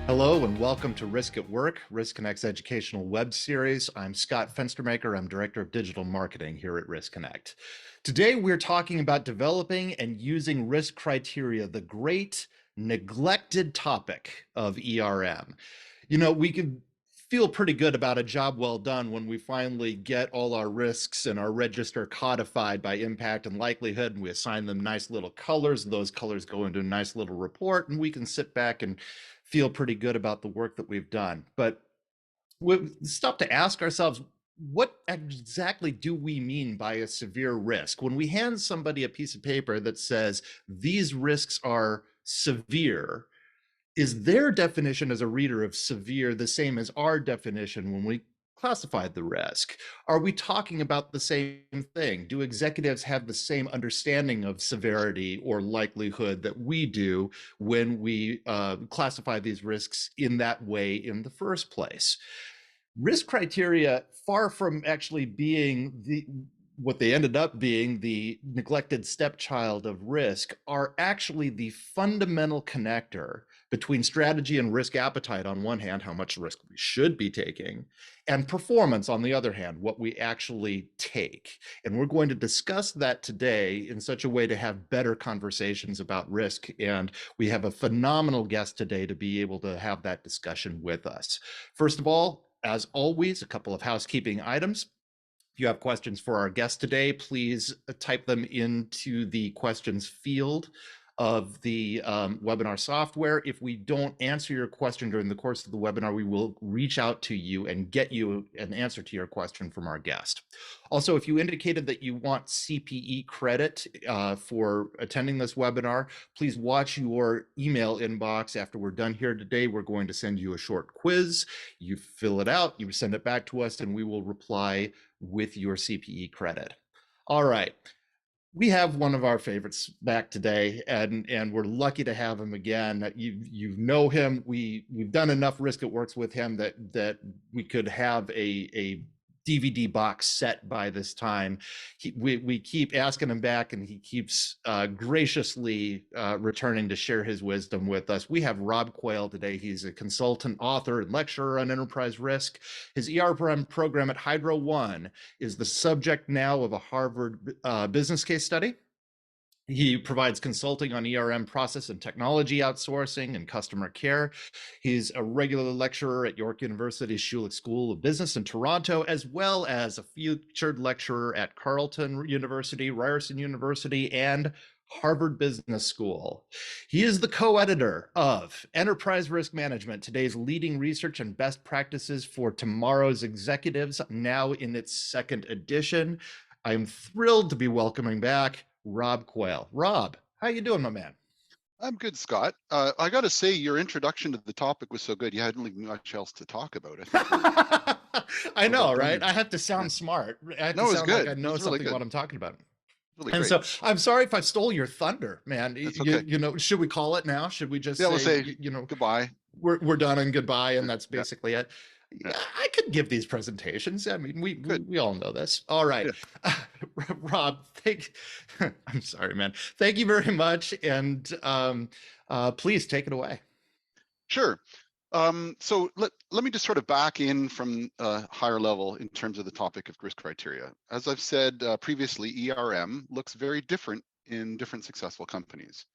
Hello and welcome to Risk at Work, Risk Connect's educational web series. I'm Scott Fenstermaker. I'm Director of Digital Marketing here at Risk Connect. Today we're talking about developing and using risk criteria, the great neglected topic of ERM. You know, we can feel pretty good about a job well done when we finally get all our risks and our register codified by impact and likelihood, and we assign them nice little colors, and those colors go into a nice little report, and we can sit back and feel pretty good about the work that we've done. But we stop to ask ourselves, what exactly do we mean by a severe risk? When we hand somebody a piece of paper that says these risks are severe, is their definition as a reader of severe the same as our definition when we classified the risk? Are we talking about the same thing? Do executives have the same understanding of severity or likelihood that we do when we classify these risks in that way in the first place? Risk criteria, far from actually being what they ended up being, the neglected stepchild of risk, are actually the fundamental connector between strategy and risk appetite on one hand, how much risk we should be taking, and performance on the other hand, what we actually take. And we're going to discuss that today in such a way to have better conversations about risk. And we have a phenomenal guest today to be able to have that discussion with us. First of all, as always, a couple of housekeeping items. If you have questions for our guest today, please type them into the questions field of the webinar software. If we don't answer your question during the course of the webinar, we will reach out to you and get you an answer to your question from our guest. Also, if you indicated that you want CPE credit for attending this webinar, please watch your email inbox. After we're done here today, we're going to send you a short quiz. You fill it out, you send it back to us, and we will reply with your CPE credit. All right. We have one of our favorites back today, and we're lucky to have him again. You know him. We've done enough Risk at Works with him that we could have a DVD box set by this time. We keep asking him back, and he keeps graciously returning to share his wisdom with us. We have Rob Quail today. He's a consultant, author, and lecturer on enterprise risk. His ERM program at Hydro One is the subject now of a Harvard business case study. He provides consulting on ERM process and technology outsourcing and customer care. He's a regular lecturer at York University's Schulich School of Business in Toronto, as well as a featured lecturer at Carleton University, Ryerson University, and Harvard Business School. He is the co-editor of Enterprise Risk Management, today's leading research and best practices for tomorrow's executives, now in its second edition. I'm thrilled to be welcoming back Rob Quail. Rob, how you doing, my man? I'm good, Scott. I got to say, your introduction to the topic was so good. You hadn't really much else to talk about. I know, Well done right? there. I have to sound Yeah. smart. I have No, to it was sound like good. I It know was really something good. what I'm talking about. Really And great. so I'm sorry if I stole your thunder, man. That's okay. You know, should we call it now? Should we just Yeah, we'll say, say you know, goodbye. we're done and goodbye, and Yeah, that's yeah, basically it? yeah. Yeah, I could give these presentations. I mean, Good. we all know this. All right. Yeah, Rob, I'm sorry, man. Thank you very much. And please take it away. sure. So let me just sort of back in from a higher level in terms of the topic of risk criteria. As I've said previously, ERM looks very different in different successful companies.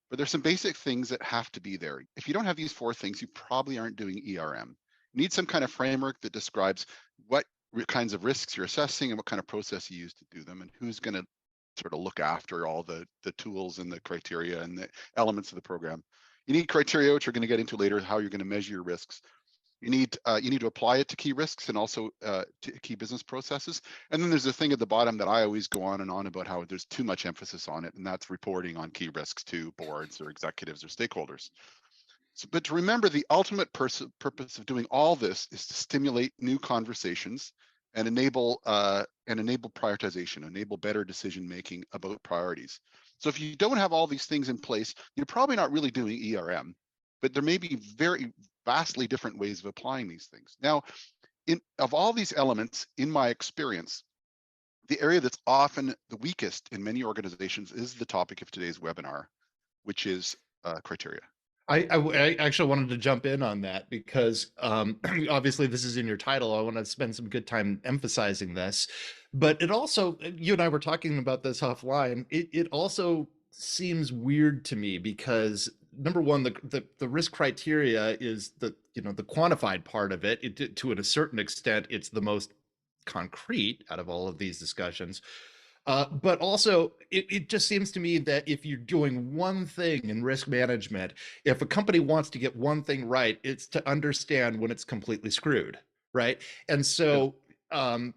But there's some basic things that have to be there. If you don't have these four things, you probably aren't doing ERM. You need some kind of framework that describes what kinds of risks you're assessing and what kind of process you use to do them, and who's going to sort of look after all the tools and the criteria and the elements of the program. You need criteria, which we're going to get into later, how you're going to measure your risks. You need to apply it to key risks and also to key business processes. And then there's a thing at the bottom that I always go on and on about how there's too much emphasis on it, and that's reporting on key risks to boards or executives or stakeholders. So, but to remember, the ultimate purpose of doing all this is to stimulate new conversations and enable prioritization, enable better decision making about priorities. So if you don't have all these things in place, you're probably not really doing ERM, but there may be very vastly different ways of applying these things. Now, of all these elements, in my experience, the area that's often the weakest in many organizations is the topic of today's webinar, which is criteria. I actually wanted to jump in on that because obviously this is in your title. I want to spend some good time emphasizing this, but it also, you and I were talking about this offline. It also seems weird to me because number one, the risk criteria is the quantified part of it. To a certain extent, it's the most concrete out of all of these discussions. But also, it just seems to me that if you're doing one thing in risk management, if a company wants to get one thing right, it's to understand when it's completely screwed, right? And Yeah. so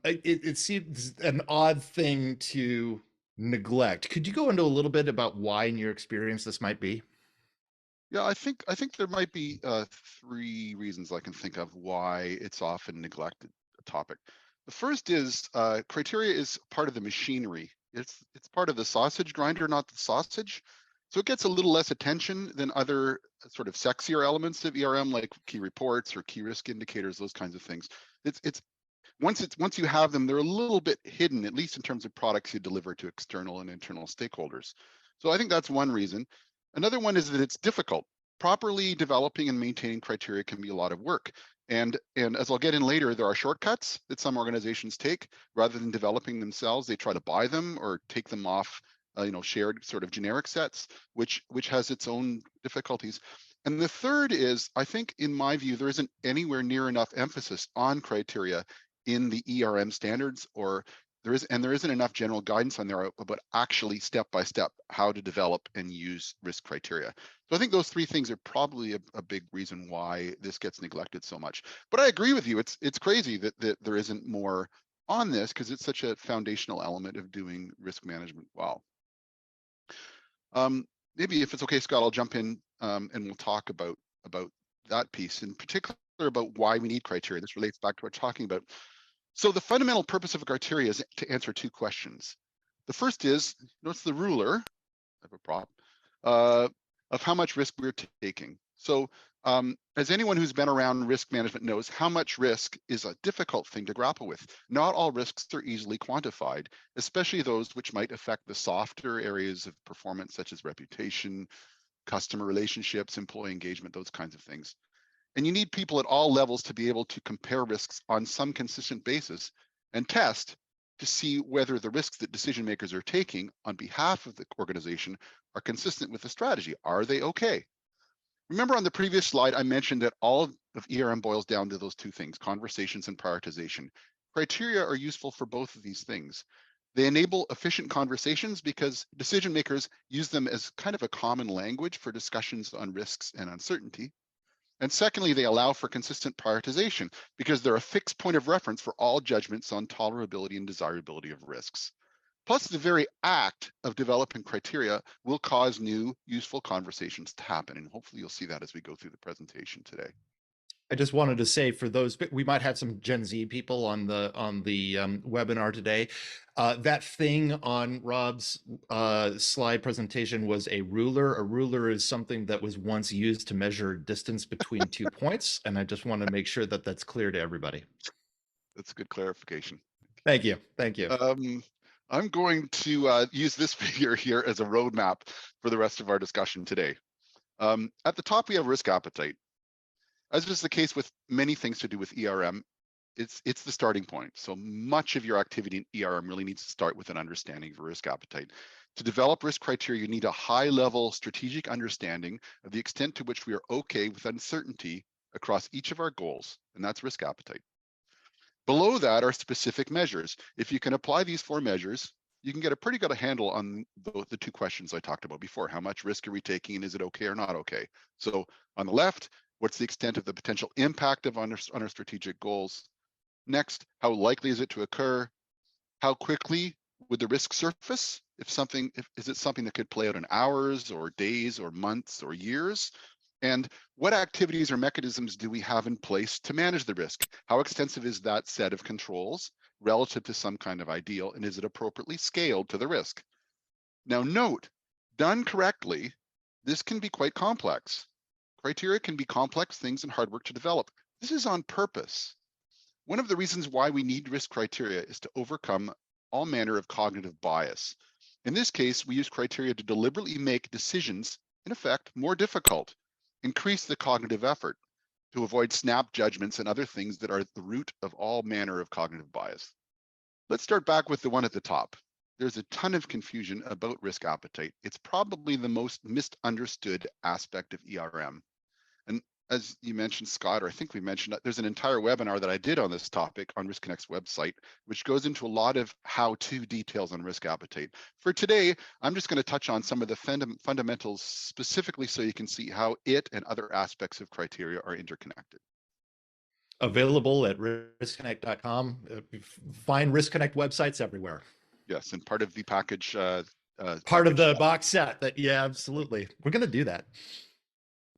it seems an odd thing to neglect. Could you go into a little bit about why, in your experience, this might be? Yeah, I think there might be three reasons I can think of why it's often neglected topic. The first is criteria is part of the machinery. It's part of the sausage grinder, not the sausage. So it gets a little less attention than other sort of sexier elements of ERM, like key reports or key risk indicators, those kinds of things. It's once you have them, they're a little bit hidden, at least in terms of products you deliver to external and internal stakeholders. So I think that's one reason. Another one is that it's difficult. Properly developing and maintaining criteria can be a lot of work. And as I'll get in later, there are shortcuts that some organizations take rather than developing themselves. They try to buy them or take them off, shared sort of generic sets, which has its own difficulties. And the third is, I think, in my view, there isn't anywhere near enough emphasis on criteria in the ERM standards, or there isn't enough general guidance on there about actually step by step how to develop and use risk criteria. So I think those three things are probably a big reason why this gets neglected so much. But I agree with you. It's crazy that there isn't more on this because it's such a foundational element of doing risk management well. Um, Maybe if it's okay, Scott, I'll jump in and we'll talk about that piece, in particular about why we need criteria. This relates back to what we're talking about. So the fundamental purpose of a criteria is to answer two questions. The first is, notice the ruler, I have a prop, uh, of how much risk we're taking. So as anyone who's been around risk management knows, how much risk is a difficult thing to grapple with. Not all risks are easily quantified, especially those which might affect the softer areas of performance, such as reputation, customer relationships, employee engagement, those kinds of things. And you need people at all levels to be able to compare risks on some consistent basis and test to see whether the risks that decision makers are taking on behalf of the organization are consistent with the strategy. Are they okay? Remember on the previous slide, I mentioned that all of ERM boils down to those two things, conversations and prioritization. Criteria are useful for both of these things. They enable efficient conversations because decision makers use them as kind of a common language for discussions on risks and uncertainty. And secondly, they allow for consistent prioritization because they're a fixed point of reference for all judgments on tolerability and desirability of risks. Plus, the very act of developing criteria will cause new, useful conversations to happen. And hopefully you'll see that as we go through the presentation today. I just wanted to say for those, we might have some Gen Z people on the webinar today. That thing on Rob's slide presentation was a ruler. A ruler is something that was once used to measure distance between 2 points, and I just want to make sure that that's clear to everybody. That's a good clarification. Thank you. Thank you. I'm going to use this figure here as a roadmap for the rest of our discussion today. At the top, we have risk appetite. As is the case with many things to do with ERM, it's the starting point. So much of your activity in ERM really needs to start with an understanding of risk appetite. To develop risk criteria, you need a high-level strategic understanding of the extent to which we are okay with uncertainty across each of our goals, and that's risk appetite. Below that are specific measures. If you can apply these four measures, you can get a pretty good handle on the two questions I talked about before. How much risk are we taking and is it okay or not okay? So on the left, what's the extent of the potential impact on our strategic goals? Next, how likely is it to occur? How quickly would the risk surface? Is it something that could play out in hours or days or months or years? And what activities or mechanisms do we have in place to manage the risk? How extensive is that set of controls relative to some kind of ideal? And is it appropriately scaled to the risk? Now note, done correctly, this can be quite complex. Criteria can be complex things and hard work to develop. This is on purpose. One of the reasons why we need risk criteria is to overcome all manner of cognitive bias. In this case, we use criteria to deliberately make decisions, in effect, more difficult. increase the cognitive effort to avoid snap judgments and other things that are at the root of all manner of cognitive bias. Let's start back with the one at the top. There's a ton of confusion about risk appetite. It's probably the most misunderstood aspect of ERM. And as you mentioned, Scott, or I think we mentioned, there's an entire webinar that I did on this topic on Risk Connect's website, which goes into a lot of how-to details on risk appetite. For today, I'm just going to touch on some of the fundamentals specifically so you can see how it and other aspects of criteria are interconnected. Available at riskconnect.com. Find Risk Connect websites everywhere. Yes, and part of the package. Part of the box set. Yeah, absolutely. We're going to do that.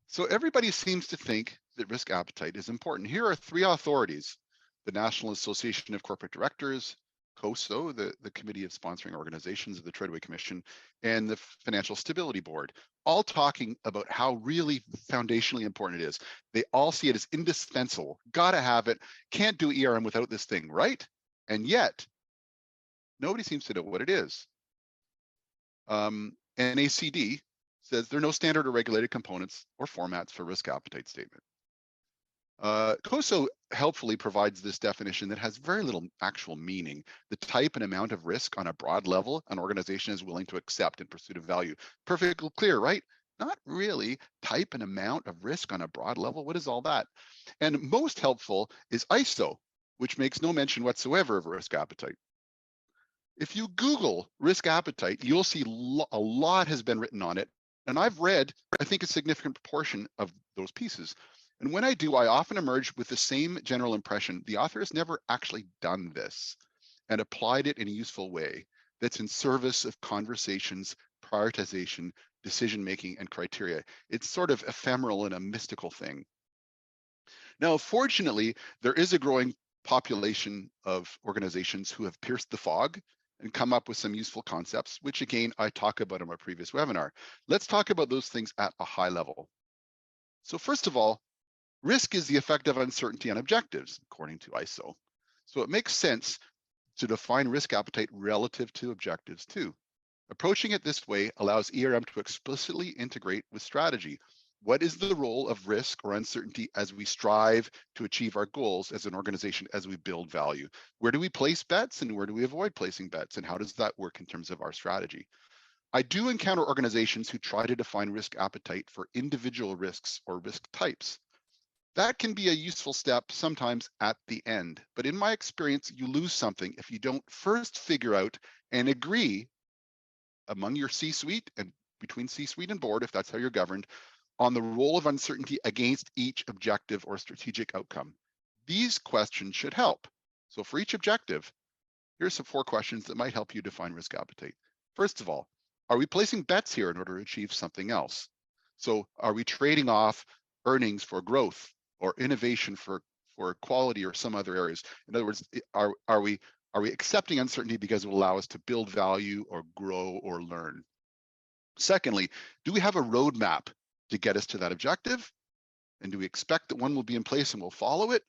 So everybody seems to think that risk appetite is important. Here are three authorities: the National Association of Corporate Directors, COSO, the Committee of Sponsoring Organizations of the Treasury Commission, and the Financial Stability Board, all talking about how really foundationally important it is. They all see it as indispensable, gotta have it, can't do ERM without this thing, right? And yet, nobody seems to know what it is. NACD says there are no standard or regulated components or formats for risk appetite statement. COSO helpfully provides this definition that has very little actual meaning: the type and amount of risk on a broad level an organization is willing to accept in pursuit of value. Perfectly clear, right? Not really. Type and amount of risk on a broad level, what is all that? And most helpful is ISO, which makes no mention whatsoever of risk appetite. If you Google risk appetite, you'll see a lot has been written on it. And I've read, I think, a significant proportion of those pieces. And when I do, I often emerge with the same general impression: the author has never actually done this and applied it in a useful way that's in service of conversations, prioritization, decision-making, and criteria. It's sort of ephemeral and a mystical thing. Now, fortunately, there is a growing population of organizations who have pierced the fog and come up with some useful concepts, which again, I talk about in my previous webinar. Let's talk about those things at a high level. So first of all, risk is the effect of uncertainty on objectives, according to ISO. So it makes sense to define risk appetite relative to objectives too. Approaching it this way allows ERM to explicitly integrate with strategy. What is the role of risk or uncertainty as we strive to achieve our goals as an organization, as we build value? Where do we place bets and where do we avoid placing bets? And how does that work in terms of our strategy? I do encounter organizations who try to define risk appetite for individual risks or risk types. That can be a useful step sometimes at the end, but in my experience, you lose something if you don't first figure out and agree among your C-suite and between C-suite and board, if that's how you're governed, on the role of uncertainty against each objective or strategic outcome. These questions should help. So for each objective, here's some 4 questions that might help you define risk appetite. First of all, are we placing bets here in order to achieve something else? So are we trading off earnings for growth or innovation for quality or some other areas? In other words, are we accepting uncertainty because it will allow us to build value or grow or learn? Secondly, do we have a roadmap to get us to that objective? And do we expect that one will be in place and we'll follow it?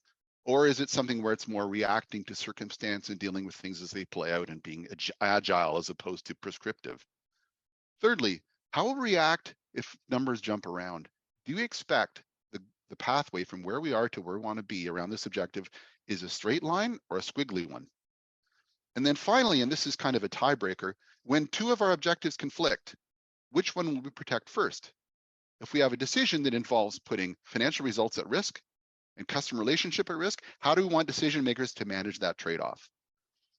Or is it something where it's more reacting to circumstance and dealing with things as they play out and being agile as opposed to prescriptive? Thirdly, how will we react if numbers jump around? Do we expect the pathway from where we are to where we want to be around this objective is a straight line or a squiggly one? And then finally, and this is kind of a tiebreaker, when 2 of our objectives conflict, which one will we protect first? If we have a decision that involves putting financial results at risk and customer relationship at risk, how do we want decision makers to manage that trade-off?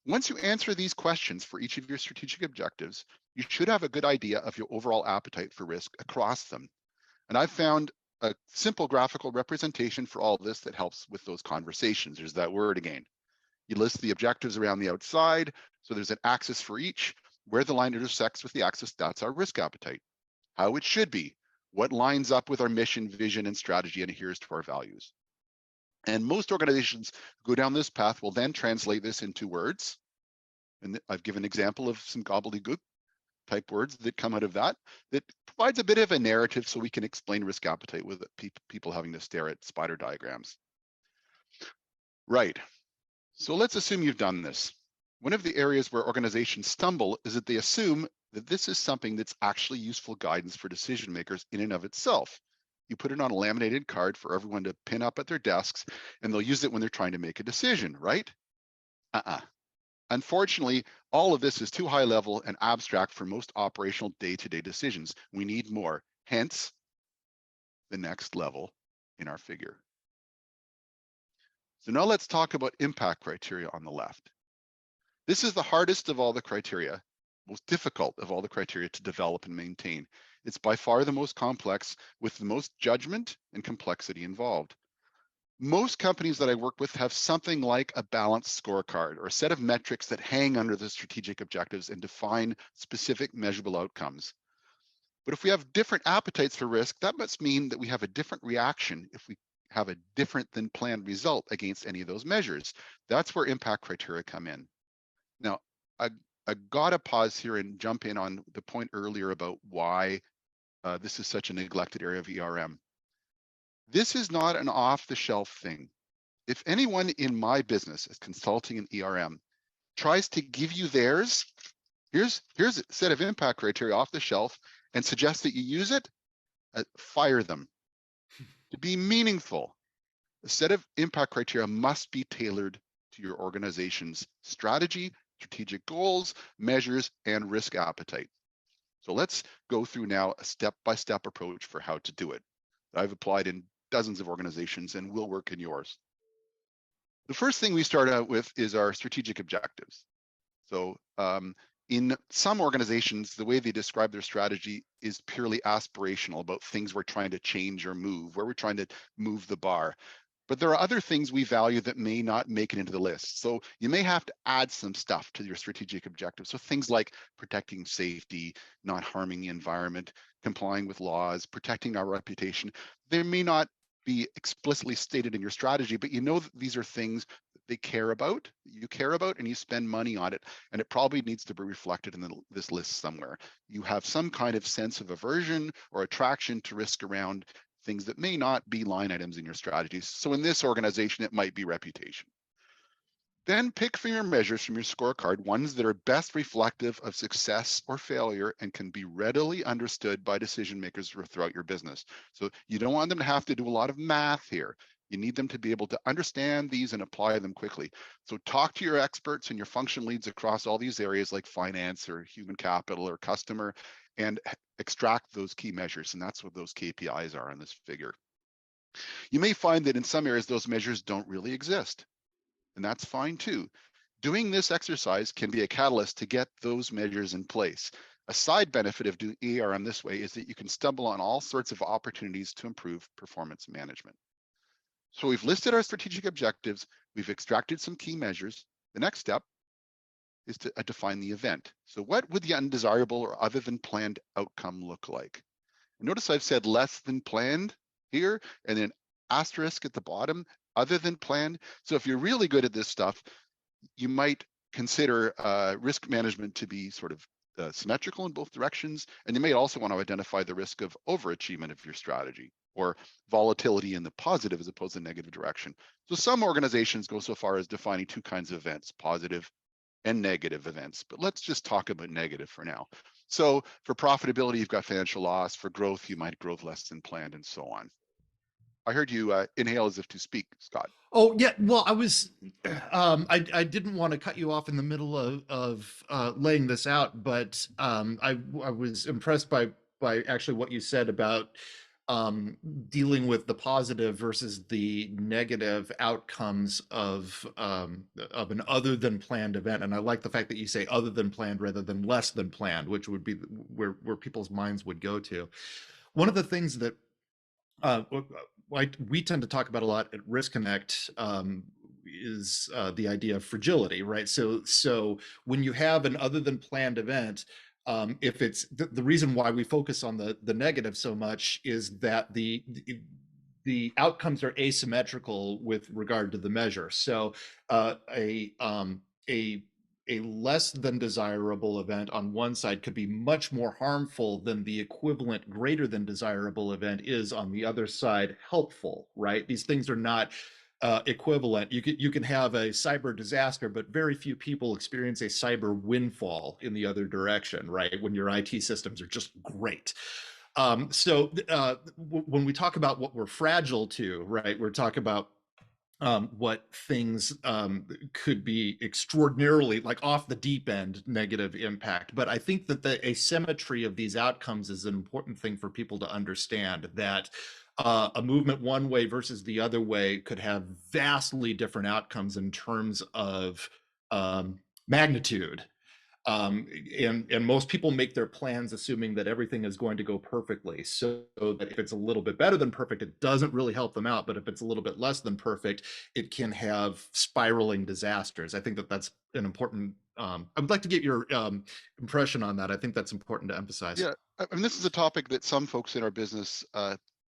Once you answer these questions for each of your strategic objectives, you should have a good idea of your overall appetite for risk across them. And I've found a simple graphical representation for all of this that helps with those conversations. There's that word again. You list the objectives around the outside, so there's an axis for each. Where the line intersects with the axis, that's our risk appetite. How it should be, what lines up with our mission, vision, and strategy and adheres to our values. And most organizations who go down this path will then translate this into words. And I've given an example of some gobbledygook type words that come out of that provides a bit of a narrative so we can explain risk appetite with people having to stare at spider diagrams. Right. So let's assume you've done this. One of the areas where organizations stumble is that they assume that this is something that's actually useful guidance for decision makers in and of itself. You put it on a laminated card for everyone to pin up at their desks, and they'll use it when they're trying to make a decision, right? Uh-uh. Unfortunately, all of this is too high level and abstract for most operational day-to-day decisions. We need more, hence the next level in our figure. So now let's talk about impact criteria on the left. This is the hardest of all the criteria, most difficult of all the criteria to develop and maintain. It's by far the most complex with the most judgment and complexity involved. Most companies that I work with have something like a balanced scorecard or a set of metrics that hang under the strategic objectives and define specific measurable outcomes. But if we have different appetites for risk, that must mean that we have a different reaction if we have a different than planned result against any of those measures. That's where impact criteria come in. Now, I, I gotta pause here and jump in on the point earlier about why this is such a neglected area of ERM. This is not an off-the-shelf thing. If anyone in my business as consulting in ERM tries to give you theirs, here's a set of impact criteria off the shelf and suggest that you use it, fire them. To be meaningful, a set of impact criteria must be tailored to your organization's strategy, strategic goals, measures, and risk appetite. So let's go through now a step-by-step approach for how to do it. I've applied in dozens of organizations and will work in yours. The first thing we start out with is our strategic objectives. So in some organizations, the way they describe their strategy is purely aspirational about things we're trying to change or move, where we're trying to move the bar. But there are other things we value that may not make it into the list. So you may have to add some stuff to your strategic objectives. So things like protecting safety, not harming the environment, complying with laws, protecting our reputation. They may not be explicitly stated in your strategy, but you know that these are things that they care about, you care about, and you spend money on it. And it probably needs to be reflected in this list somewhere. You have some kind of sense of aversion or attraction to risk around things that may not be line items in your strategies. So in this organization, it might be reputation. Then pick from your measures from your scorecard ones that are best reflective of success or failure and can be readily understood by decision makers throughout your business. So you don't want them to have to do a lot of math here. You need them to be able to understand these and apply them quickly. So talk to your experts and your function leads across all these areas like finance or human capital or customer and extract those key measures. And that's what those KPIs are in this figure. You may find that in some areas, those measures don't really exist. And that's fine too. Doing this exercise can be a catalyst to get those measures in place. A side benefit of doing ERM this way is that you can stumble on all sorts of opportunities to improve performance management. So we've listed our strategic objectives, we've extracted some key measures. The next step is to define the event. So what would the undesirable or other than planned outcome look like? Notice I've said less than planned here and then asterisk at the bottom, other than planned. So if you're really good at this stuff, you might consider risk management to be sort of symmetrical in both directions. And you may also want to identify the risk of overachievement of your strategy or volatility in the positive as opposed to negative direction. So some organizations go so far as defining two kinds of events, positive and negative events, but let's just talk about negative for now. So for profitability, you've got financial loss. For growth, you might grow less than planned and so on. I heard you inhale as if to speak, Scott. Oh yeah, well, I didn't want to cut you off in the middle of laying this out, but I was impressed by actually what you said about dealing with the positive versus the negative outcomes of an other than planned event. And I like the fact that you say other than planned rather than less than planned, which would be where people's minds would go to. One of the things that uh, we tend to talk about a lot at Risk Connect is the idea of fragility, right? So when you have an other than planned event, if it's the reason why we focus on the negative so much is that the outcomes are asymmetrical with regard to the measure. So a a less than desirable event on one side could be much more harmful than the equivalent greater than desirable event is on the other side helpful, right? These things are not equivalent. You can have a cyber disaster, but very few people experience a cyber windfall in the other direction, right? When your IT systems are just great. When we talk about what we're fragile to, right, we're talking about what things could be extraordinarily like off the deep end negative impact. But I think that the asymmetry of these outcomes is an important thing for people to understand, that a movement one way versus the other way could have vastly different outcomes in terms of magnitude. And most people make their plans assuming that everything is going to go perfectly. So that if it's a little bit better than perfect, it doesn't really help them out. But if it's a little bit less than perfect, it can have spiraling disasters. I think that that's an important. I would like to get your impression on that. I think that's important to emphasize. Yeah, I mean, this is a topic that some folks in our business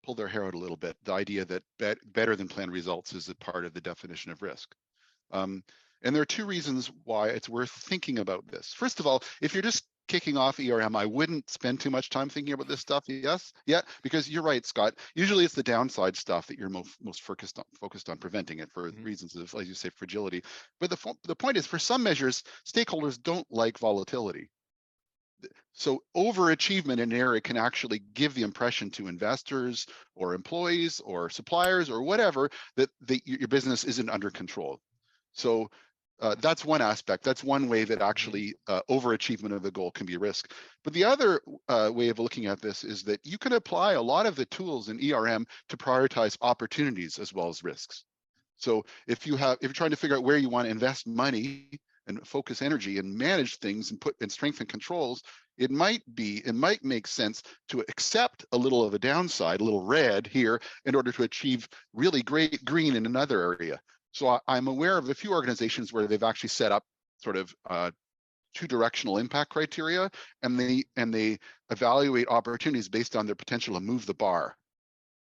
pull their hair out a little bit. The idea that better than planned results is a part of the definition of risk. Um, and there are two reasons why it's worth thinking about this. First of all, if you're just kicking off ERM, I wouldn't spend too much time thinking about this stuff. Yes, yeah, because you're right, Scott. Usually it's the downside stuff that you're most focused on preventing it for reasons of, as you say, fragility. But the point is, for some measures, stakeholders don't like volatility. So overachievement in an area can actually give the impression to investors or employees or suppliers or whatever that your business isn't under control. So that's one aspect. That's one way that actually overachievement of the goal can be a risk. But the other way of looking at this is that you can apply a lot of the tools in ERM to prioritize opportunities as well as risks. So if you're trying to figure out where you want to invest money and focus energy and manage things and strengthen controls, it might make sense to accept a little of a downside, a little red here, in order to achieve really great green in another area. So I'm aware of a few organizations where they've actually set up sort of two directional impact criteria, and they evaluate opportunities based on their potential to move the bar,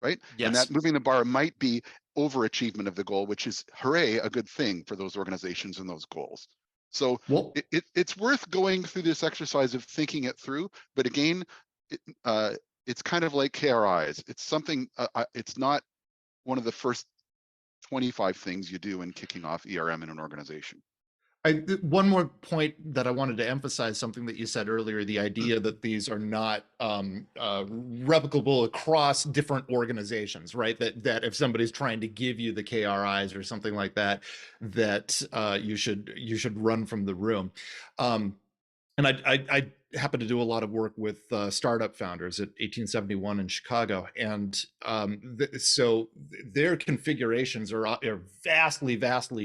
right? And that Yes. moving the bar might be overachievement of the goal, which is, hooray, a good thing for those organizations and those goals. So Well, it's worth going through this exercise of thinking it through. But again, it's kind of like KRIs. It's something, it's not one of the first 25 things you do in kicking off ERM in an organization. One more point that I wanted to emphasize, something that you said earlier, the idea that these are not replicable across different organizations, right? That if somebody's trying to give you the KRIs or something like that, that you should run from the room. And I happen to do a lot of work with startup founders at 1871 in Chicago, and so their configurations are vastly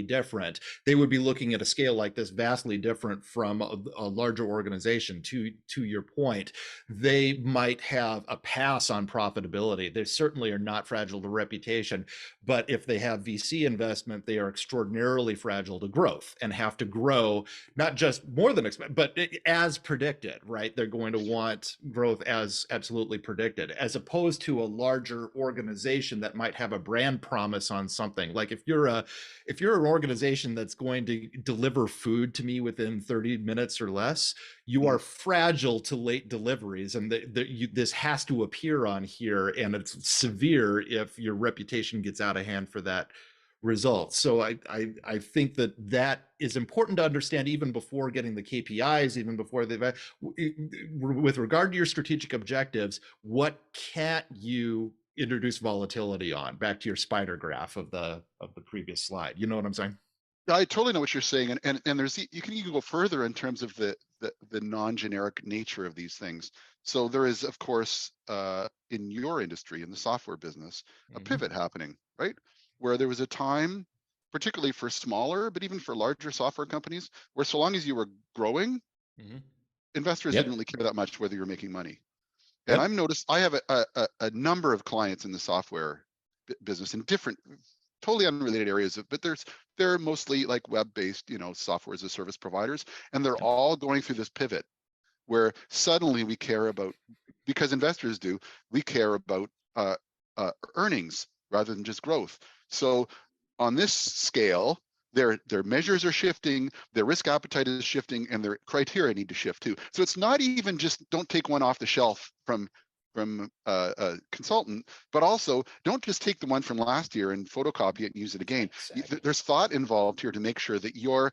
different. They would be looking at a scale like this, vastly different from a larger organization. To your point, they might have a pass on profitability. They certainly are not fragile to reputation, but if they have VC investment, they are extraordinarily fragile to growth and have to grow not just more than expected, but as predicted, right? They're going to want growth as absolutely predicted, as opposed to a larger organization that might have a brand promise on something. Like if you're an organization that's going to deliver food to me within 30 minutes or less, you are fragile to late deliveries, and this has to appear on here, and it's severe if your reputation gets out of hand for that results. So I think that is important to understand even before getting the KPIs, even before with regard to your strategic objectives, what can't you introduce volatility on? Back to your spider graph of the previous slide. You know what I'm saying? I totally know what you're saying, and there's you can even go further in terms of the non-generic nature of these things. So there is, of course, in your industry, in the software business, a Mm-hmm. pivot happening, right? Where there was a time, particularly for smaller, but even for larger software companies, where so long as you were growing, Mm-hmm. investors didn't Yep. really care that much whether you're making money. And Yep. I've noticed I have a number of clients in the software business in different, totally unrelated areas, but they're mostly like web-based, software as a service providers, and they're Yep. all going through this pivot where suddenly we care about, because investors do, we care about earnings rather than just growth. So on this scale, their measures are shifting, their risk appetite is shifting, and their criteria need to shift too. So it's not even just don't take one off the shelf from a consultant, but also don't just take the one from last year and photocopy it and use it again. Exactly. There's thought involved here to make sure that your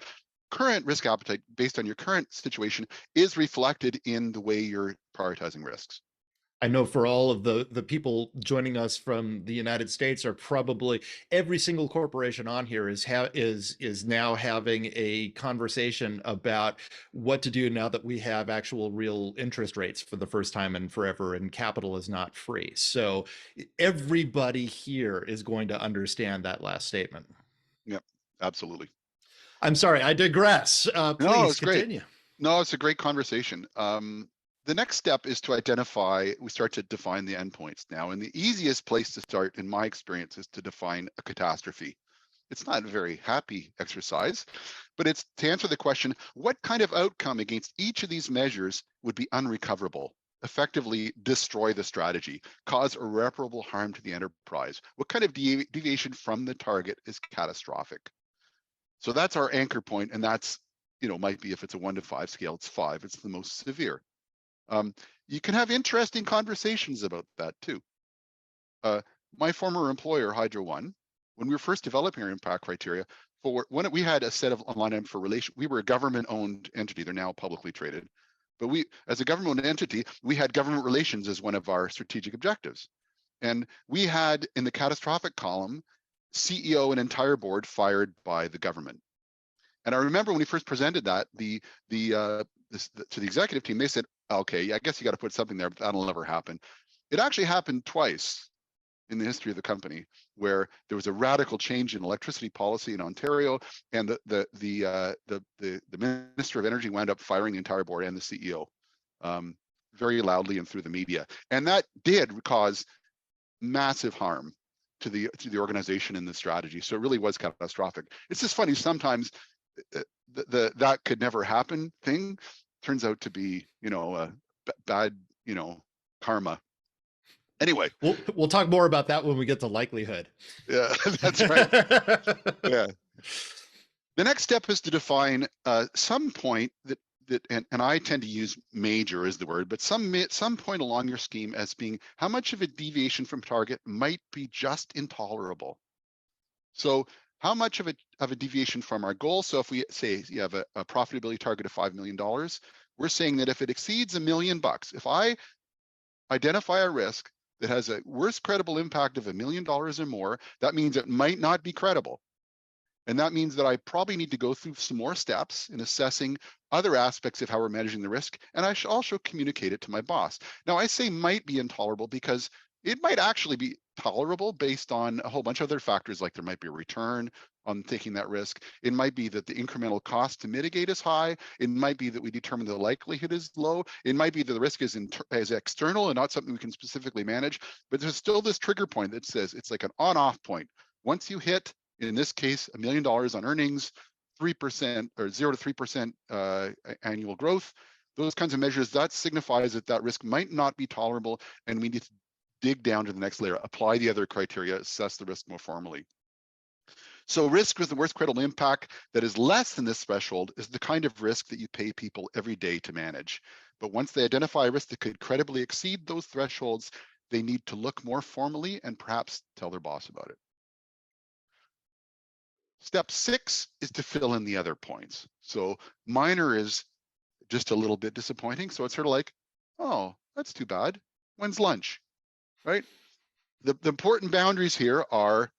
current risk appetite based on your current situation is reflected in the way you're prioritizing risks. I know for all of the people joining us from the United States are probably every single corporation on here is now having a conversation about what to do now that we have actual real interest rates for the first time in forever and capital is not free. So everybody here is going to understand that last statement. Yep, absolutely. I'm sorry, I digress. No, Please it's great. continue. No, it's a great conversation. The next step is to identify, we start to define the endpoints now. And the easiest place to start, in my experience, is to define a catastrophe. It's not a very happy exercise, but it's to answer the question, what kind of outcome against each of these measures would be unrecoverable, effectively destroy the strategy, cause irreparable harm to the enterprise? What kind of deviation from the target is catastrophic? So that's our anchor point, and that's, might be, if it's a 1 to 5 scale, it's 5. It's the most severe. You can have interesting conversations about that too. My former employer, Hydro One, when we were first developing our impact criteria, for when we had a set of line item for relation, we were a government-owned entity. They're now publicly traded, but we, as a government-owned entity, we had government relations as one of our strategic objectives, and we had in the catastrophic column, CEO and entire board fired by the government. And I remember when we first presented that, to the executive team, they said, okay, I guess you got to put something there, but that'll never happen. It actually happened twice in the history of the company, where there was a radical change in electricity policy in Ontario, and the Minister of Energy wound up firing the entire board and the CEO, very loudly and through the media. And that did cause massive harm to the organization and the strategy. So it really was catastrophic. It's just funny, sometimes that could never happen thing turns out to be, a bad, karma. Anyway, we'll talk more about that when we get to likelihood. Yeah, that's right. Yeah. The next step is to define some point that and I tend to use major as the word, but some point along your scheme as being how much of a deviation from target might be just intolerable. So how much of a deviation from our goal? So if we say you have a profitability target of $5 million, we're saying that if it exceeds $1 million, if I identify a risk that has a worst credible impact of $1 million or more, that means it might not be credible. And that means that I probably need to go through some more steps in assessing other aspects of how we're managing the risk. And I should also communicate it to my boss. Now, I say might be intolerable because it might actually be tolerable based on a whole bunch of other factors, like there might be a return on taking that risk. It might be that the incremental cost to mitigate is high. It might be that we determine the likelihood is low. It might be that the risk is external and not something we can specifically manage. But there's still this trigger point that says it's like an on-off point. Once you hit, in this case, $1 million on earnings, 3% or 0 to 3% annual growth, those kinds of measures, that signifies that that risk might not be tolerable, and we need to dig down to the next layer, apply the other criteria, assess the risk more formally. So risk with the worst credible impact that is less than this threshold is the kind of risk that you pay people every day to manage. But once they identify a risk that could credibly exceed those thresholds, they need to look more formally and perhaps tell their boss about it. Step 6 is to fill in the other points. So minor is just a little bit disappointing. So it's sort of like, oh, that's too bad. When's lunch, right? The important boundaries here are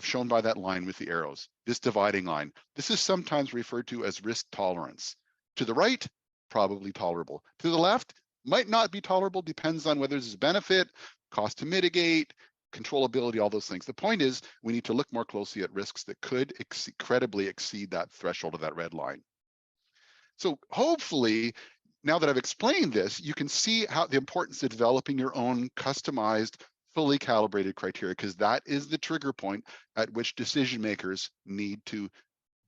shown by that line with the arrows, this dividing line. This is sometimes referred to as risk tolerance. To the right, probably tolerable. To the left, might not be tolerable, depends on whether there's a benefit, cost to mitigate, controllability, all those things. The point is we need to look more closely at risks that could credibly exceed that threshold of that red line. So hopefully, now that I've explained this, you can see how the importance of developing your own customized, fully calibrated criteria, because that is the trigger point at which decision makers need to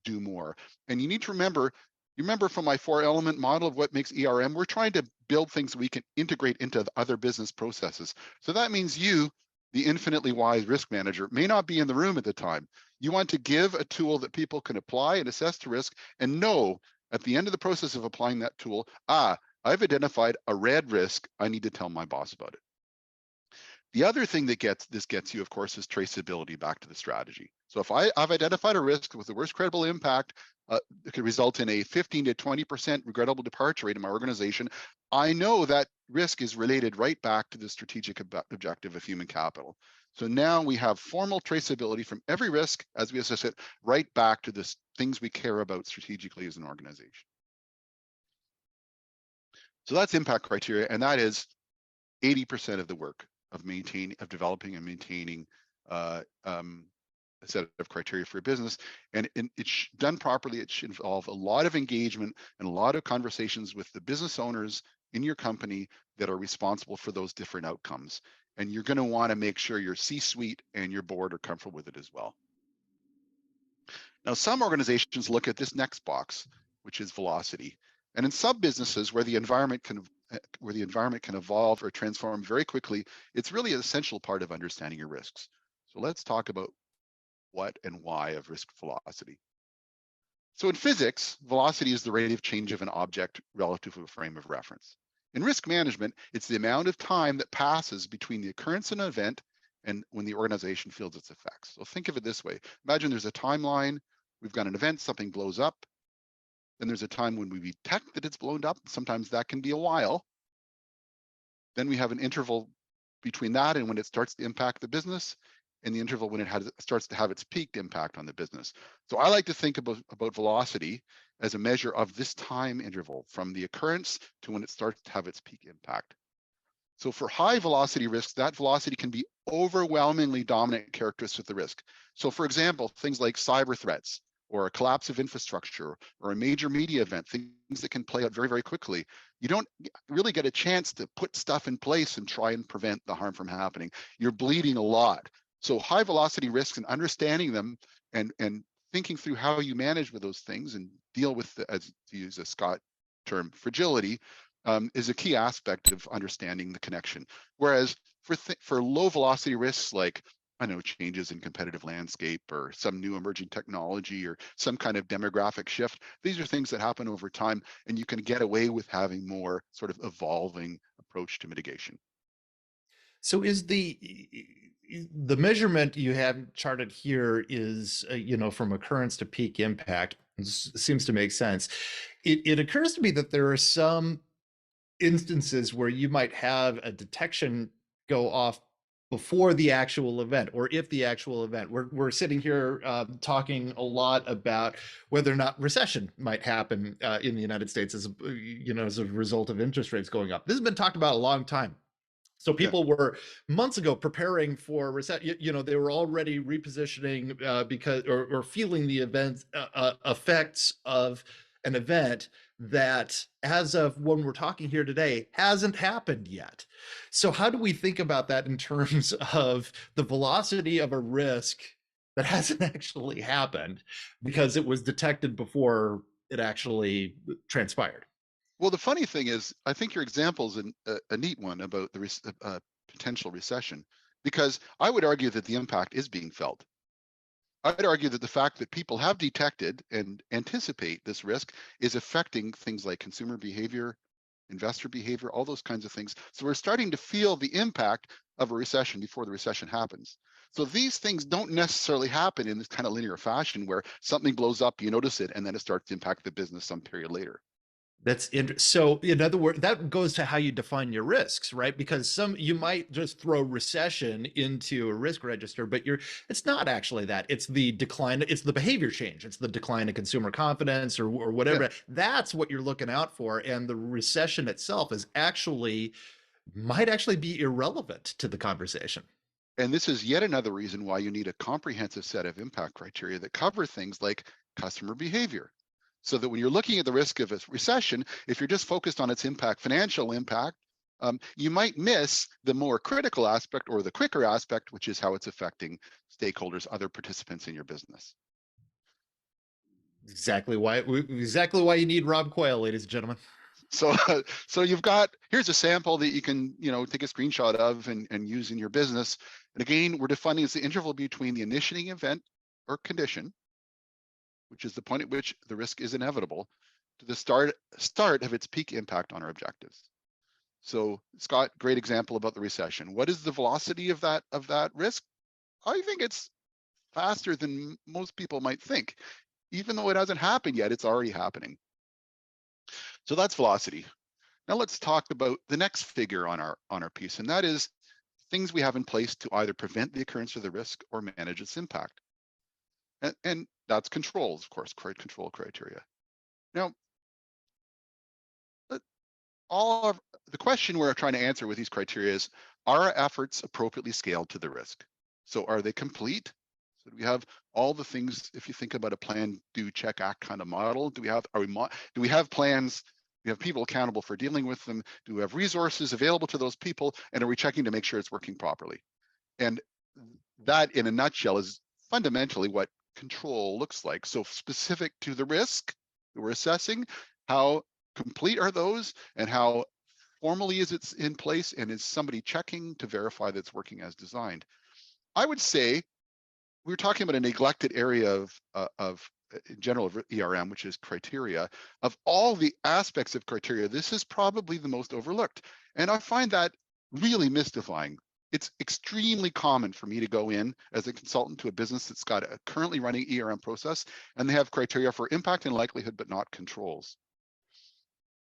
do more. And you need to remember, you remember from my 4-element model of what makes ERM, we're trying to build things we can integrate into the other business processes. So that means you, the infinitely wise risk manager, may not be in the room at the time. You want to give a tool that people can apply and assess the risk and know at the end of the process of applying that tool, I've identified a red risk, I need to tell my boss about it. The other thing that gets you, of course, is traceability back to the strategy. So if I've identified a risk with the worst credible impact, it could result in a 15 to 20% regrettable departure rate in my organization, I know that risk is related right back to the strategic objective of human capital. So now we have formal traceability from every risk, as we assess it, right back to the things we care about strategically as an organization. So that's impact criteria, and that is 80% of the work of developing and maintaining uh, um, a set of criteria for a business. And it's done properly, it should involve a lot of engagement and a lot of conversations with the business owners in your company that are responsible for those different outcomes. And you're going to want to make sure your C-suite and your board are comfortable with it as well. Now, some organizations look at this next box, which is velocity. And in some businesses where the environment can evolve or transform very quickly, it's really an essential part of understanding your risks. So let's talk about what and why of risk velocity. So in physics, velocity is the rate of change of an object relative to a frame of reference. In risk management, it's the amount of time that passes between the occurrence of an event and when the organization feels its effects. So think of it this way. Imagine there's a timeline. We've got an event, something blows up. Then there's a time when we detect that it's blown up. Sometimes that can be a while. Then we have an interval between that and when it starts to impact the business, and the interval when it starts to have its peaked impact on the business. So I like to think about velocity as a measure of this time interval from the occurrence to when it starts to have its peak impact. So for high velocity risks, that velocity can be overwhelmingly dominant characteristic of the risk. So for example, things like cyber threats or a collapse of infrastructure or a major media event, things that can play out very, very quickly. You don't really get a chance to put stuff in place and try and prevent the harm from happening. You're bleeding a lot. So high velocity risks and understanding them and thinking through how you manage with those things and deal with, as to use a Scott term, fragility, is a key aspect of understanding the connection. Whereas for low velocity risks like, I don't know, changes in competitive landscape or some new emerging technology or some kind of demographic shift, these are things that happen over time, and you can get away with having more sort of evolving approach to mitigation. So is the measurement you have charted here is, from occurrence to peak impact. Seems to make sense. It occurs to me that there are some instances where you might have a detection go off before the actual event, or if the actual event. We're sitting here talking a lot about whether or not recession might happen in the United States as a result of interest rates going up. This has been talked about a long time. So Yeah. people were months ago preparing for recession. They were already repositioning because or feeling the event effects of an event that, as of when we're talking here today, hasn't happened yet. So how do we think about that in terms of the velocity of a risk that hasn't actually happened because it was detected before it actually transpired? Well, the funny thing is, I think your example is a neat one about the potential recession, because I would argue that the impact is being felt. I'd argue that the fact that people have detected and anticipate this risk is affecting things like consumer behavior, investor behavior, all those kinds of things. So we're starting to feel the impact of a recession before the recession happens. So these things don't necessarily happen in this kind of linear fashion where something blows up, you notice it, and then it starts to impact the business some period later. That's interesting. So, in other words, that goes to how you define your risks, right? Because you might just throw recession into a risk register, but it's not actually that. It's the decline, it's the behavior change, it's the decline of consumer confidence or Yeah. whatever. That's what you're looking out for. And the recession itself might actually be irrelevant to the conversation. And this is yet another reason why you need a comprehensive set of impact criteria that cover things like customer behavior. So that when you're looking at the risk of a recession, if you're just focused on its impact, financial impact, you might miss the more critical aspect or the quicker aspect, which is how it's affecting stakeholders, other participants in your business. Exactly why you need Rob Quail, ladies and gentlemen. So, so here's a sample that you can, take a screenshot of and use in your business. And again, we're defining as the interval between the initiating event or condition, which is the point at which the risk is inevitable, to the start of its peak impact on our objectives. So Scott, great example about the recession. What is the velocity of that risk? I think it's faster than most people might think. Even though it hasn't happened yet, it's already happening. So that's velocity. Now let's talk about the next figure on our piece, and that is things we have in place to either prevent the occurrence of the risk or manage its impact. And that's controls, of course, control criteria. Now, all of the question we're trying to answer with these criteria is, are our efforts appropriately scaled to the risk? So are they complete? So do we have all the things? If you think about a plan, do, check, act kind of model, do we have plans? We have people accountable for dealing with them. Do we have resources available to those people? And are we checking to make sure it's working properly? And that, in a nutshell, is fundamentally what control looks like. So specific to the risk that we're assessing, how complete are those, and how formally is it in place, and is somebody checking to verify that it's working as designed? I would say we were talking about a neglected area of in general of ERM, which is criteria. Of all the aspects of criteria, this is probably the most overlooked. And I find that really mystifying. It's extremely common for me to go in as a consultant to a business that's got a currently running ERM process, and they have criteria for impact and likelihood, but not controls.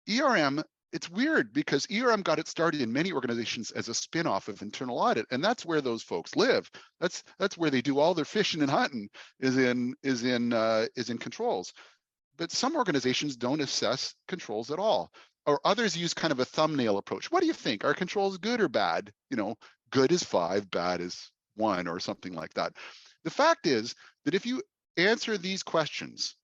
ERM, it's weird because ERM got it started in many organizations as a spin-off of internal audit, and that's where those folks live. That's where they do all their fishing and hunting, is in controls. But some organizations don't assess controls at all, or others use kind of a thumbnail approach. What do you think? Are controls good or bad? You know, good is 5, bad is 1, or something like that. The fact is that if you answer these questions,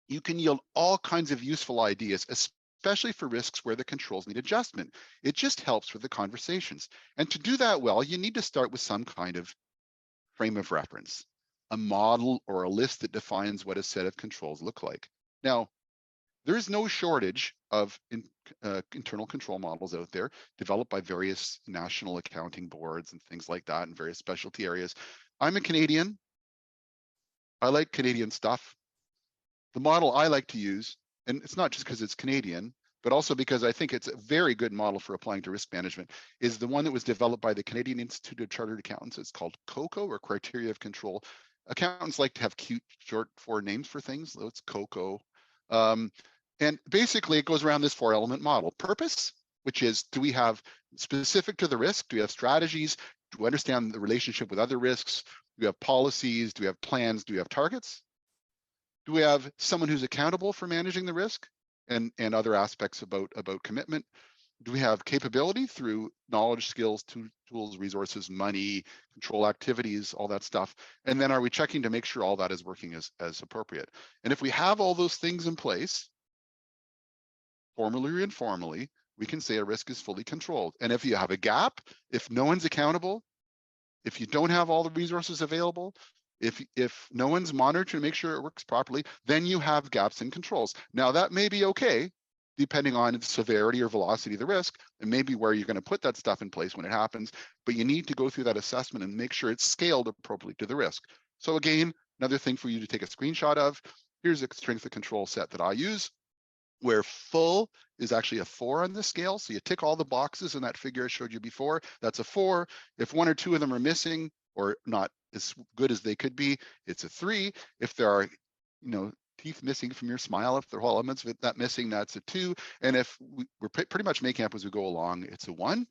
you can yield all kinds of useful ideas, especially for risks where the controls need adjustment. It just helps with the conversations. And to do that well, you need to start with some kind of frame of reference, a model or a list that defines what a set of controls look like. Now, there is no shortage of internal control models out there developed by various national accounting boards and things like that in various specialty areas. I'm a Canadian. I like Canadian stuff. The model I like to use, and it's not just because it's Canadian, but also because I think it's a very good model for applying to risk management, is the one that was developed by the Canadian Institute of Chartered Accountants. It's called COCO, or Criteria of Control. Accountants like to have cute short form names for things, so it's COCO. And basically it goes around this 4-element model. Purpose, which is, do we have specific to the risk? Do we have strategies? Do we understand the relationship with other risks? Do we have policies? Do we have plans? Do we have targets? Do we have someone who's accountable for managing the risk and other aspects about commitment? Do we have capability through knowledge, skills, tools, resources, money, control activities, all that stuff? And then are we checking to make sure all that is working as appropriate? And if we have all those things in place, formally or informally, we can say a risk is fully controlled. And if you have a gap, if no one's accountable, if you don't have all the resources available, if no one's monitored to make sure it works properly, then you have gaps in controls. Now that may be okay, depending on the severity or velocity of the risk, and maybe where you're going to put that stuff in place when it happens, but you need to go through that assessment and make sure it's scaled appropriately to the risk. So again, another thing for you to take a screenshot of, here's a strength of control set that I use, where full is actually a 4 on the scale. So you tick all the boxes in that figure I showed you before, that's a 4. If 1 or 2 of them are missing or not as good as they could be, it's a 3. If there are, teeth missing from your smile, if there are whole elements of that missing, that's a 2. And if we're pretty much making up as we go along, it's a 1.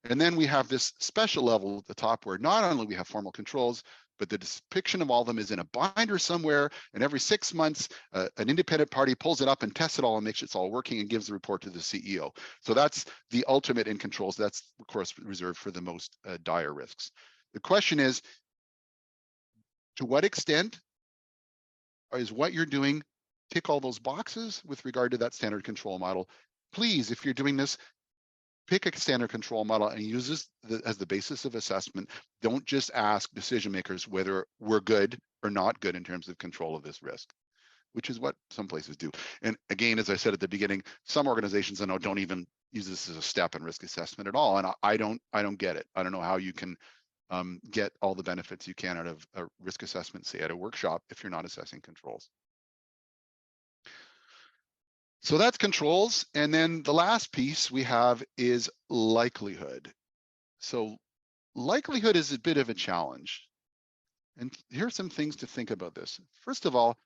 And then we have this special level at the top where not only we have formal controls, but the depiction of all of them is in a binder somewhere. And every 6 months, an independent party pulls it up and tests it all and makes sure it's all working and gives the report to the CEO. So that's the ultimate in controls. That's, of course, reserved for the most dire risks. The question is, to what extent is what you're doing tick all those boxes with regard to that standard control model? Please, if you're doing this, pick a standard control model and use this as the basis of assessment. Don't just ask decision makers whether we're good or not good in terms of control of this risk, which is what some places do. And again, as I said at the beginning, some organizations I know don't even use this as a step in risk assessment at all. And I don't get it. I don't know how you can get all the benefits you can out of a risk assessment, say at a workshop, if you're not assessing controls. So that's controls. And then the last piece we have is likelihood. So likelihood is a bit of a challenge. And here are some things to think about this. First of all,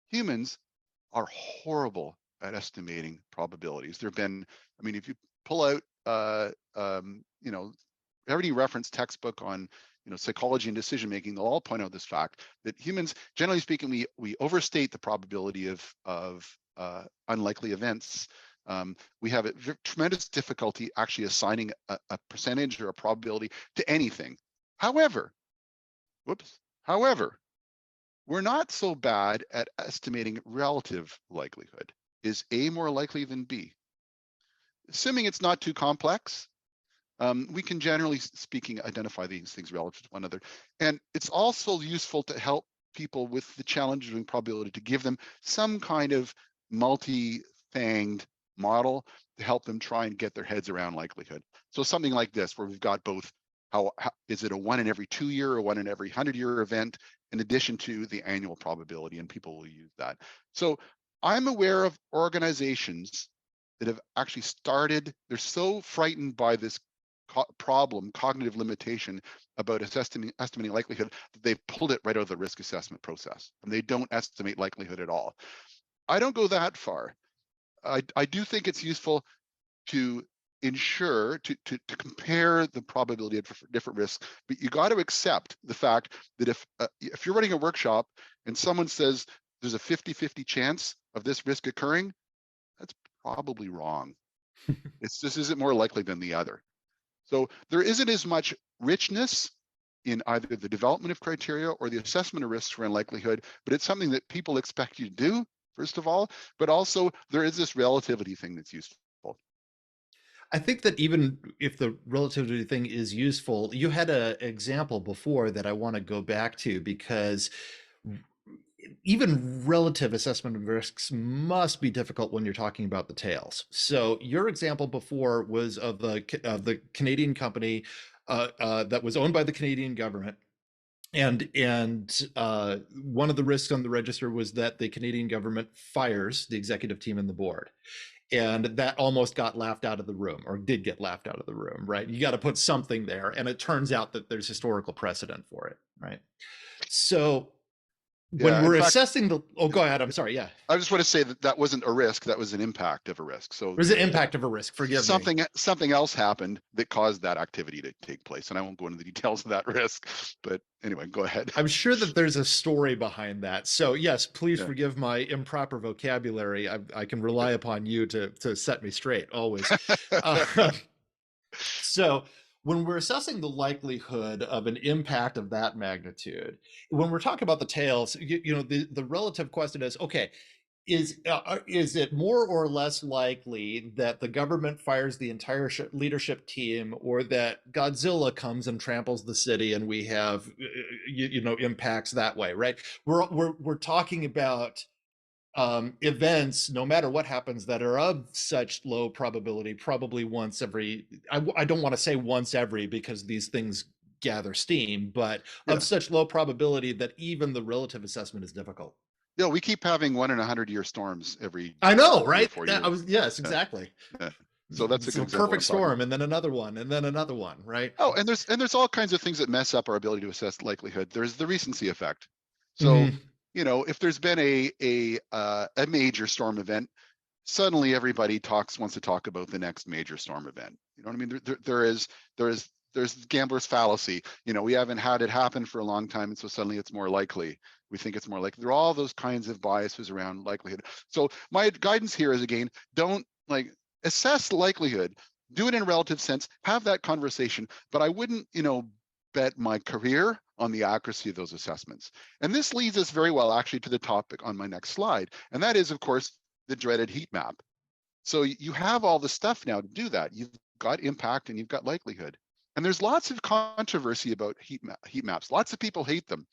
humans are horrible at estimating probabilities. There have been, I mean, if you pull out, every reference textbook on, psychology and decision making, they'll all point out this fact that humans, generally speaking, we overstate the probability of unlikely events. We have a tremendous difficulty actually assigning a percentage or a probability to anything. However, however, we're not so bad at estimating relative likelihood. Is A more likely than B? Assuming it's not too complex, we can generally speaking identify these things relative to one another. And it's also useful to help people with the challenge of doing probability, to give them some kind of multi-fanged model to help them try and get their heads around likelihood. So something like this, where we've got both how is it a 1 in every 2 year or 1 in every 100-year event, in addition to the annual probability, and people will use that. So I'm aware of organizations that have actually started, they're so frightened by this problem, cognitive limitation about estimating likelihood, that they've pulled it right out of the risk assessment process, and they don't estimate likelihood at all. I don't go that far. I do think it's useful to ensure to compare the probability of different risks, but you got to accept the fact that if you're running a workshop and someone says there's a 50-50 chance of this risk occurring, that's probably wrong. This isn't more likely than the other. So there isn't as much richness in either the development of criteria or the assessment of risks for unlikelihood, but it's something that people expect you to do, first of all, but also there is this relativity thing that's useful. I think that even if the relativity thing is useful, you had an example before that I want to go back to, because even relative assessment of risks must be difficult when you're talking about the tails. So your example before was of the Canadian company that was owned by the Canadian government. And one of the risks on the register was that the Canadian government fires the executive team and the board. And that almost got laughed out of the room, or did get laughed out of the room, right? You got to put something there. And it turns out that there's historical precedent for it, right? So when Yeah, in we're fact, assessing the, oh, go ahead. I'm sorry. Yeah. I just want to say that that wasn't a risk, that was an impact of a risk. So There's an impact of a risk. Forgive me. something else happened that caused that activity to take place, and I won't go into the details of that risk, but anyway, go ahead. I'm sure that there's a story behind that. So yes, please Yeah. forgive my improper vocabulary. I can rely upon you to set me straight always. Uh, so when we're assessing the likelihood of an impact of that magnitude, when we're talking about the tails, the relative question is, okay, is it more or less likely that the government fires the entire leadership team, or that Godzilla comes and tramples the city and we have impacts that way, right? We're talking about events, no matter what happens, that are of such low probability, probably once every, I don't want to say once every, because these things gather steam, but of Yeah. such low probability that even the relative assessment is difficult. Yeah, we keep having 1 in 100-year storms every I know, 3 or right? 4 I years. was, yes, Yeah, exactly. yeah. So that's a It's good a example of what perfect I'm talking storm, about. and then another one, and then another one, right? Oh, and there's all kinds of things that mess up our ability to assess likelihood. There's the recency effect. So, Mm-hmm. if there's been a major storm event, suddenly everybody wants to talk about the next major storm event. You know what I mean? There's gambler's fallacy. We haven't had it happen for a long time, and so suddenly it's more likely. We think it's more likely. There are all those kinds of biases around likelihood. So my guidance here is, again, don't assess likelihood. Do it in a relative sense. Have that conversation, but I wouldn't, bet my career on the accuracy of those assessments. And this leads us very well, actually, to the topic on my next slide, and that is, of course, the dreaded heat map. So you have all the stuff now to do that. You've got impact and you've got likelihood. And there's lots of controversy about heat maps. Lots of people hate them.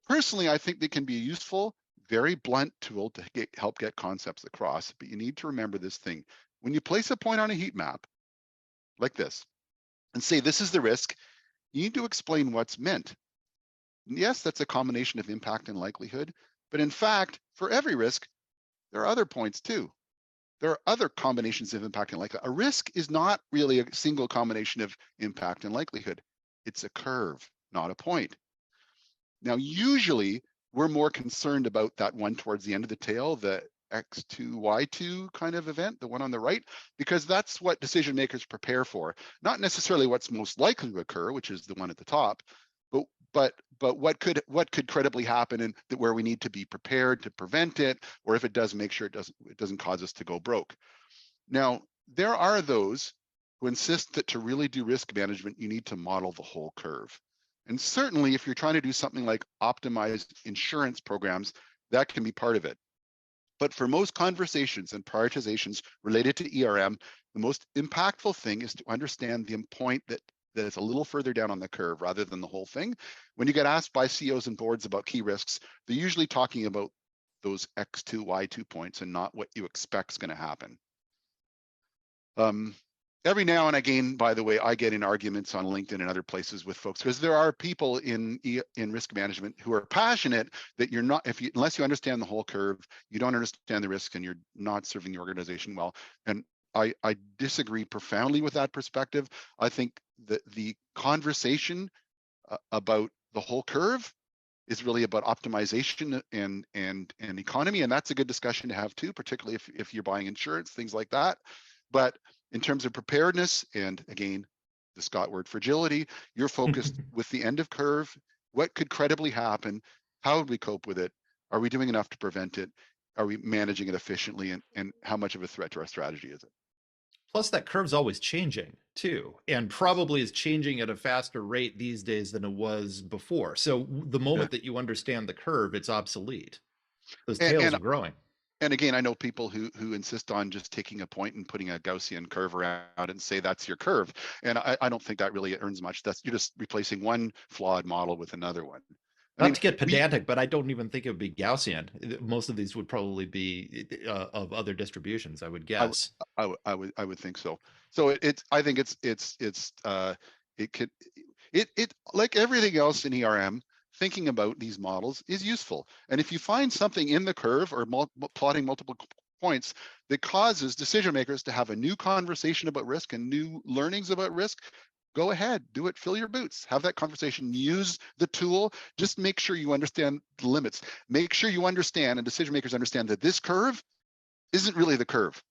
Personally, I think they can be a useful, very blunt tool to help get concepts across. But you need to remember this thing. When you place a point on a heat map like this and say this is the risk, you need to explain what's meant. And yes, that's a combination of impact and likelihood. But in fact, for every risk, there are other points too. There are other combinations of impact and likelihood. A risk is not really a single combination of impact and likelihood. It's a curve, not a point. Now, usually we're more concerned about that one towards the end of the tail, the X2, Y2 kind of event, the one on the right, because that's what decision makers prepare for. Not necessarily what's most likely to occur, which is the one at the top, but what could credibly happen, and that where we need to be prepared to prevent it, or if it does, make sure it doesn't cause us to go broke. Now, there are those who insist that to really do risk management, you need to model the whole curve. And certainly, if you're trying to do something like optimize insurance programs, that can be part of it. But for most conversations and prioritizations related to ERM, the most impactful thing is to understand the point that is a little further down on the curve rather than the whole thing. When you get asked by CEOs and boards about key risks, they're usually talking about those X2, Y2 points and not what you expect is going to happen. Every now and again, by the way, I get in arguments on LinkedIn and other places with folks, because there are people in risk management who are passionate that you're not, unless you understand the whole curve, you don't understand the risk and you're not serving the organization well. And I disagree profoundly with that perspective. I think that the conversation about the whole curve is really about optimization and economy, and that's a good discussion to have too, particularly if you're buying insurance, things like that. But in terms of preparedness, and again, the Scott word fragility, you're focused with the end of curve. What could credibly happen? How would we cope with it? Are we doing enough to prevent it? Are we managing it efficiently? And how much of a threat to our strategy is it? Plus, that curve's always changing too, and Yes. probably is changing at a faster rate these days than it was before. So the Yeah. moment that you understand the curve, it's obsolete. Those And, tails and are growing. and again, I know people who insist on just taking a point and putting a Gaussian curve around and say that's your curve. And I don't think that really earns much. That's, you're just replacing one flawed model with another one. I Not mean, to get we pedantic, but I don't even think it would be Gaussian. Most of these would probably be of other distributions, I would I, w- guess. I would think so. So I think it could it like everything else in ERM, thinking about these models is useful. And if you find something in the curve or plotting multiple points that causes decision makers to have a new conversation about risk and new learnings about risk, go ahead, do it, fill your boots, have that conversation, use the tool. Just make sure you understand the limits. Make sure you understand and decision makers understand that this curve isn't really the curve.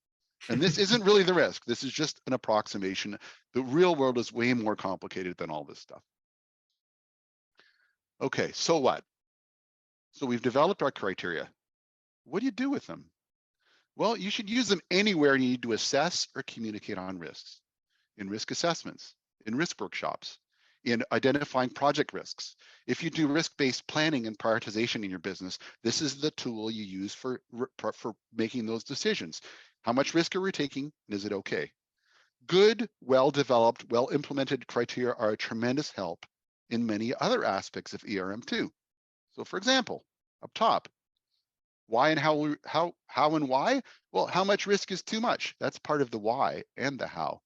And this isn't really the risk. This is just an approximation. The real world is way more complicated than all this stuff. Okay, so what? So we've developed our criteria. What do you do with them? Well, you should use them anywhere you need to assess or communicate on risks. In risk assessments, in risk workshops, in identifying project risks. If you do risk-based planning and prioritization in your business, this is the tool you use for making those decisions. How much risk are we taking, and is it okay? Good, well-developed, well-implemented criteria are a tremendous help in many other aspects of ERM too. So for example, up top, why and how and why? Well, how much risk is too much? That's part of the why and the how.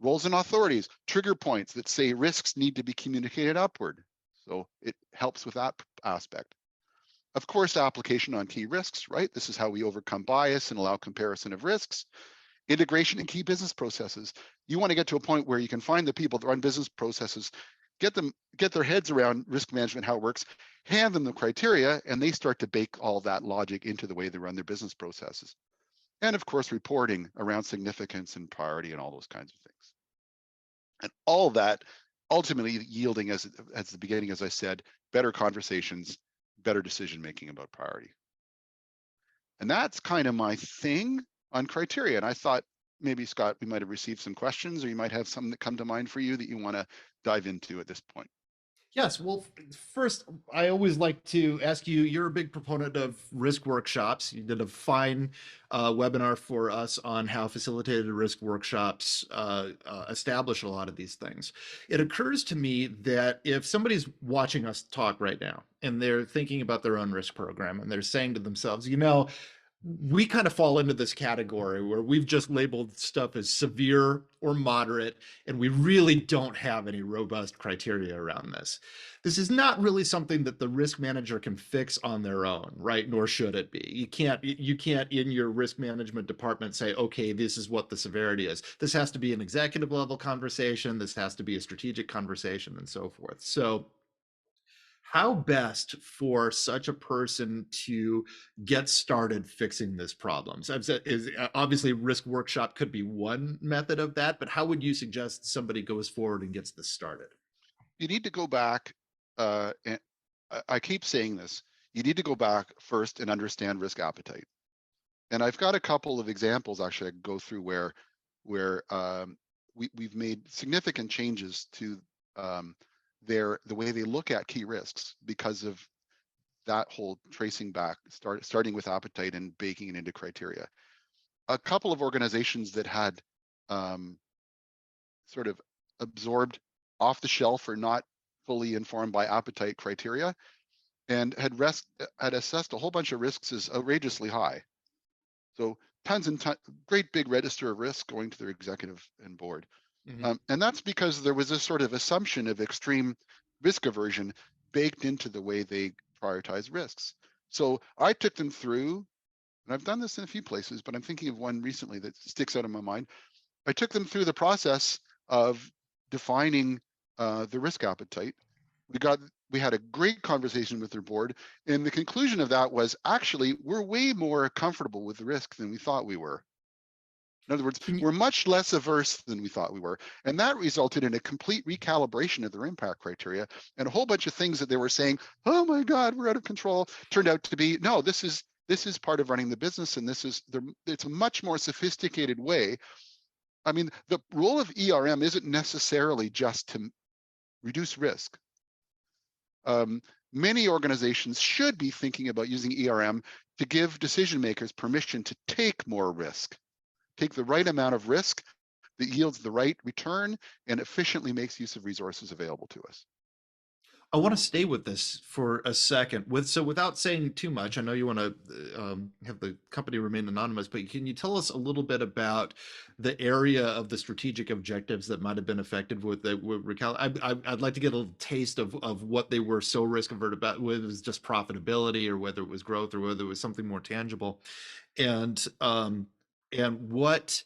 Roles and authorities, trigger points that say risks need to be communicated upward. So it helps with that aspect. Of course, application on key risks, right? This is how we overcome bias and allow comparison of risks. Integration in key business processes. You want to get to a point where you can find the people that run business processes, get their heads around risk management, how it works, hand them the criteria, and they start to bake all that logic into the way they run their business processes. And of course, reporting around significance and priority and all those kinds of things. And all of that ultimately yielding, as the beginning, as I said, better conversations, better decision making about priority. And that's kind of my thing on criteria. And I thought maybe, Scott, we might have received some questions, or you might have some that come to mind for you that you want to dive into at this point. Yes, well, first, I always like to ask you, you're a big proponent of risk workshops. You did a fine webinar for us on how facilitated risk workshops establish a lot of these things. It occurs to me that if somebody's watching us talk right now and they're thinking about their own risk program and they're saying to themselves, you know, we kind of fall into this category where we've just labeled stuff as severe or moderate, and we really don't have any robust criteria around this. This is not really something that the risk manager can fix on their own, right? Nor should it be. You can't in your risk management department say, okay, this is what the severity is. This has to be an executive level conversation. This has to be a strategic conversation and so forth. So how best for such a person to get started fixing this problem? So is obviously risk workshop could be one method of that, but how would you suggest somebody goes forward and gets this started? You need to go back, and I keep saying this, you need to go back first and understand risk appetite. And I've got a couple of examples actually I can go through where we've made significant changes to um, the way they look at key risks because of that whole tracing back, starting with appetite and baking it into criteria. A couple of organizations that had um, sort of absorbed off the shelf or not fully informed by appetite criteria and had assessed a whole bunch of risks as outrageously high. So tons and tons, great big register of risk going to their executive and board. Mm-hmm. And that's because there was this sort of assumption of extreme risk aversion baked into the way they prioritize risks. So I took them through, and I've done this in a few places, but I'm thinking of one recently that sticks out in my mind. I took them through the process of defining the risk appetite. We had a great conversation with their board, and the conclusion of that was actually we're way more comfortable with the risk than we thought we were. In other words, Can you, we're much less averse than we thought we were. And that resulted in a complete recalibration of their impact criteria and a whole bunch of things that they were saying, oh my God, we're out of control, turned out to be, no, this is part of running the business, and it's a much more sophisticated way. I mean, the role of ERM isn't necessarily just to reduce risk. Many organizations should be thinking about using ERM to give decision makers permission to take more risk, take the right amount of risk that yields the right return and efficiently makes use of resources available to us. I want to stay with this for a second. Without saying too much, I know you want to have the company remain anonymous, but can you tell us a little bit about the area of the strategic objectives that might have been affected with the I'd like to get a little taste of what they were so risk averse about, whether it was just profitability or whether it was growth or whether it was something more tangible, and what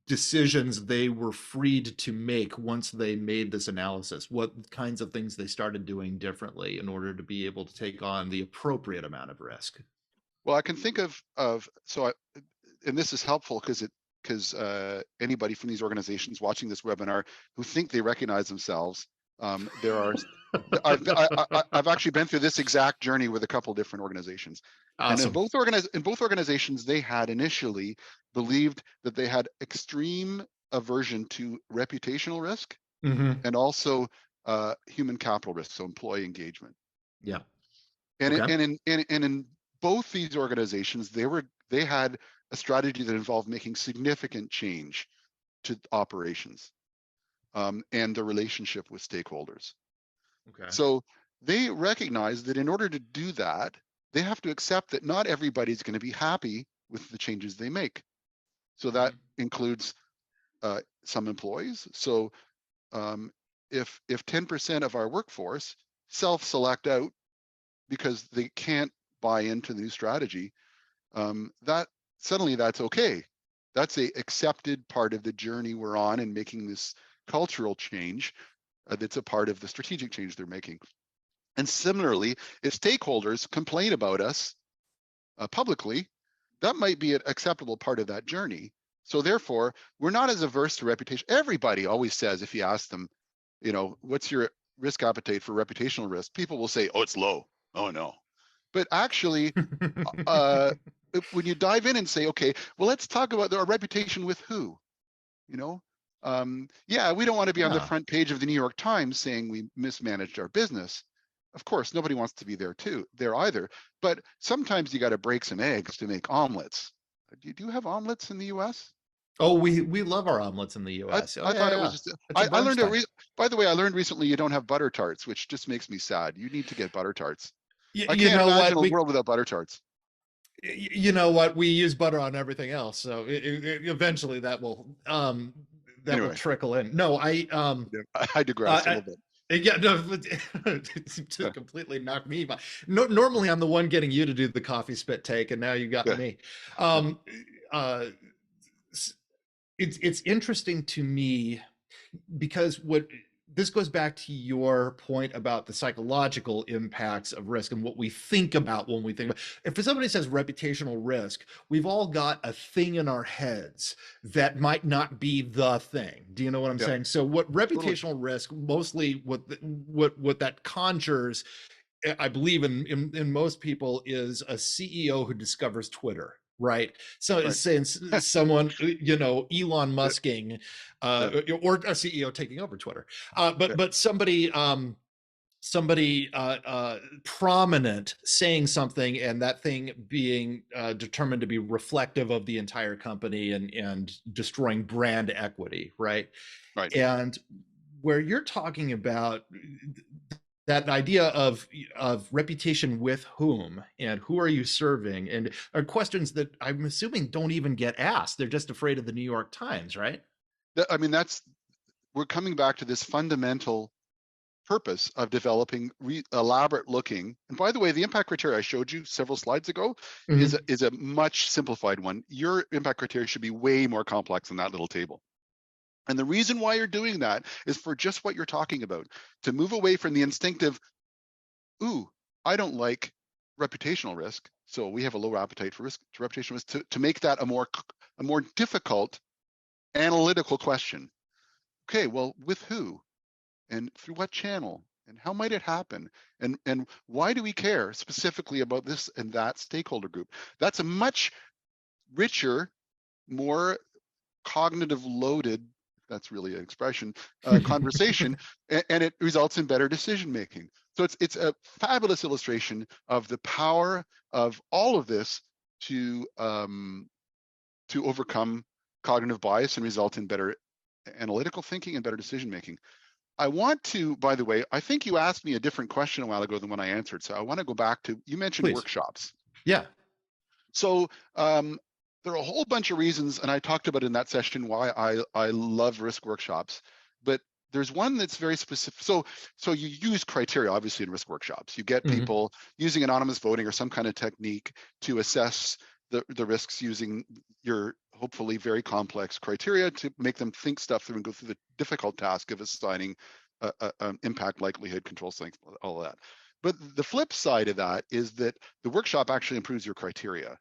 decisions they were freed to make once they made this analysis, what kinds of things they started doing differently in order to be able to take on the appropriate amount of risk. Well, I can think of so I, and this is helpful because anybody from these organizations watching this webinar who think they recognize themselves, there are I've actually been through this exact journey with a couple different organizations, and Awesome. in both organizations they had initially believed that they had extreme aversion to reputational risk Mm-hmm. and also human capital risk, so employee engagement. Yeah. And Okay. in both these organizations, they had a strategy that involved making significant change to operations and the relationship with stakeholders. Okay. So they recognize that in order to do that, they have to accept that not everybody's going to be happy with the changes they make. So that Mm-hmm. includes some employees. So if 10% of our workforce self-select out because they can't buy into the new strategy, that suddenly that's okay. That's a accepted part of the journey we're on in making this cultural change. That's a part of the strategic change they're making. And similarly, if stakeholders complain about us publicly, that might be an acceptable part of that journey. So therefore, we're not as averse to reputation. Everybody always says, if you ask them, what's your risk appetite for reputational risk? People will say, oh, it's low. Oh no. But actually, uh, when you dive in and say, okay, well, let's talk about our reputation with who, you know, yeah, we don't want to be on the Yeah. front page of the New York Times saying we mismanaged our business. Of course, nobody wants to be there either. But sometimes you got to break some eggs to make omelets. Do you have omelets in the U.S.? Oh, we love our omelets in the I, U.S. Oh I yeah, thought it was yeah. just, It's a I brunch learned it. thing. By the way, I learned recently you don't have butter tarts, which just makes me sad. You need to get butter tarts. I You can't know imagine what a we world without butter tarts. you know what we use butter on everything else, so eventually that will Anyway, trickle in. No, I digress a I little bit. yeah, no, to completely knock me by. No, normally I'm the one getting you to do the coffee spit take, and now you got Yeah. me. Um, uh, it's interesting to me because this goes back to your point about the psychological impacts of risk and what we think about when we think about. If somebody says reputational risk, we've all got a thing in our heads that might not be the thing. Do you know what I'm Yeah, saying? So what totally. reputational risk mostly what that conjures, I believe in most people, is a CEO who discovers Twitter, right? So Right. saying someone, Elon Yeah, Musking, yeah, or a CEO taking over Twitter, yeah, but somebody prominent saying something, and that thing being determined to be reflective of the entire company and destroying brand equity, right? right. And where you're talking about that idea of reputation with whom and who are you serving, and are questions that I'm assuming don't even get asked. They're just afraid of the New York Times, right? I mean, we're coming back to this fundamental purpose of developing elaborate looking. And by the way, the impact criteria I showed you several slides ago Mm-hmm. is a much simplified one. Your impact criteria should be way more complex than that little table. And the reason why you're doing that is for just what you're talking about, to move away from the instinctive, ooh, I don't like reputational risk, so we have a lower appetite for risk to reputational risk, to make that a more difficult analytical question. Okay, well, with who and through what channel and how might it happen, and why do we care specifically about this and that stakeholder group? That's a much richer, more cognitive loaded, that's really an expression, conversation, and it results in better decision making. So it's a fabulous illustration of the power of all of this to overcome cognitive bias and result in better analytical thinking and better decision making. I want to, by the way, I think you asked me a different question a while ago than when I answered. So I want to go back to, you mentioned Please. workshops. Yeah. So there are a whole bunch of reasons, and I talked about in that session why I love risk workshops. But there's one that's very specific. So you use criteria, obviously, in risk workshops. You get Mm-hmm. people using anonymous voting or some kind of technique to assess the risks using your hopefully very complex criteria to make them think stuff through and go through the difficult task of assigning impact, likelihood, control strength, all of that. But the flip side of that is that the workshop actually improves your criteria,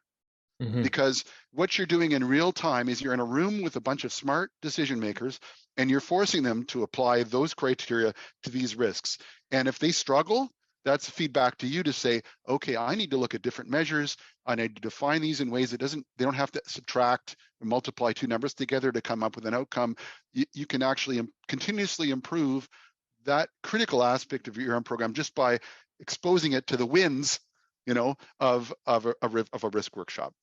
Mm-hmm. because what you're doing in real time is you're in a room with a bunch of smart decision makers and you're forcing them to apply those criteria to these risks. And if they struggle, that's feedback to you to say, okay, I need to look at different measures. I need to define these in ways that they don't have to subtract and multiply two numbers together to come up with an outcome. You can actually continuously improve that critical aspect of your program just by exposing it to the wins, of a risk workshop.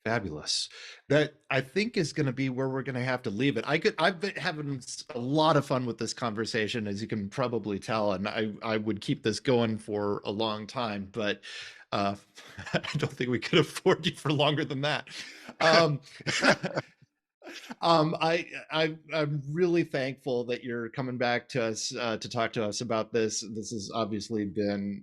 Fabulous. That, I think, is going to be where we're going to have to leave it. I've been having a lot of fun with this conversation, as you can probably tell, and I would keep this going for a long time, but uh, I don't think we could afford you for longer than that. Um, I'm really thankful that you're coming back to us to talk to us about this. This has obviously been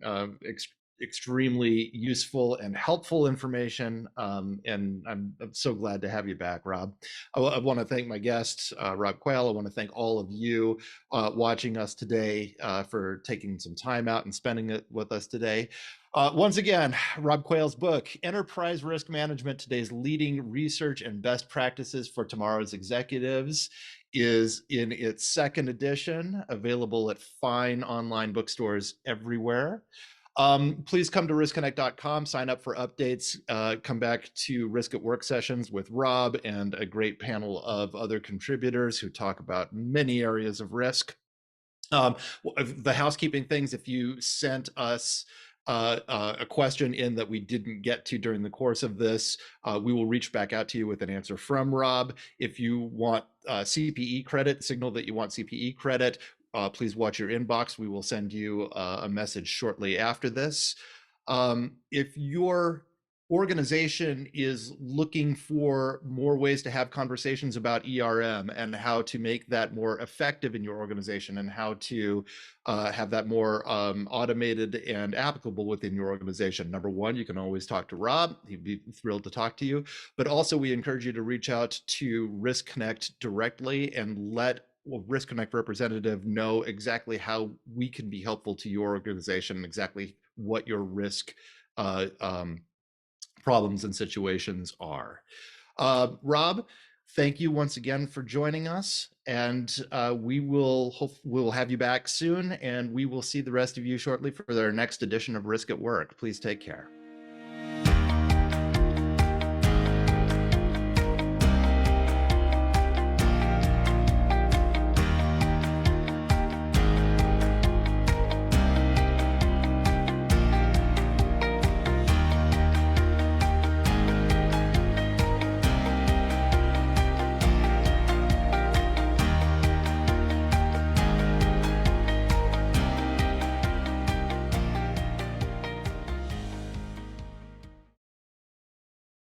extremely useful and helpful information, and I'm so glad to have you back, Rob. I want to thank my guest, Rob Quail. I want to thank all of you watching us today for taking some time out and spending it with us today. Once again, Rob Quail's book, Enterprise Risk Management, Today's Leading Research and Best Practices for Tomorrow's Executives, is in its second edition, available at fine online bookstores everywhere. Please come to riskconnect.com, sign up for updates, come back to Risk at Work sessions with Rob and a great panel of other contributors who talk about many areas of risk. The housekeeping things, if you sent us a question in that we didn't get to during the course of this, we will reach back out to you with an answer from Rob. If you want CPE credit, signal that you want CPE credit, please watch your inbox. We will send you a message shortly after this. If your organization is looking for more ways to have conversations about ERM and how to make that more effective in your organization and how to have that more automated and applicable within your organization, number one, you can always talk to Rob. He'd be thrilled to talk to you. But also, we encourage you to reach out to Risk Connect directly and let Risk Connect representative know exactly how we can be helpful to your organization, exactly what your risk problems and situations are. Rob, thank you once again for joining us, and we'll have you back soon, and we will see the rest of you shortly for their next edition of Risk at Work. Please take care.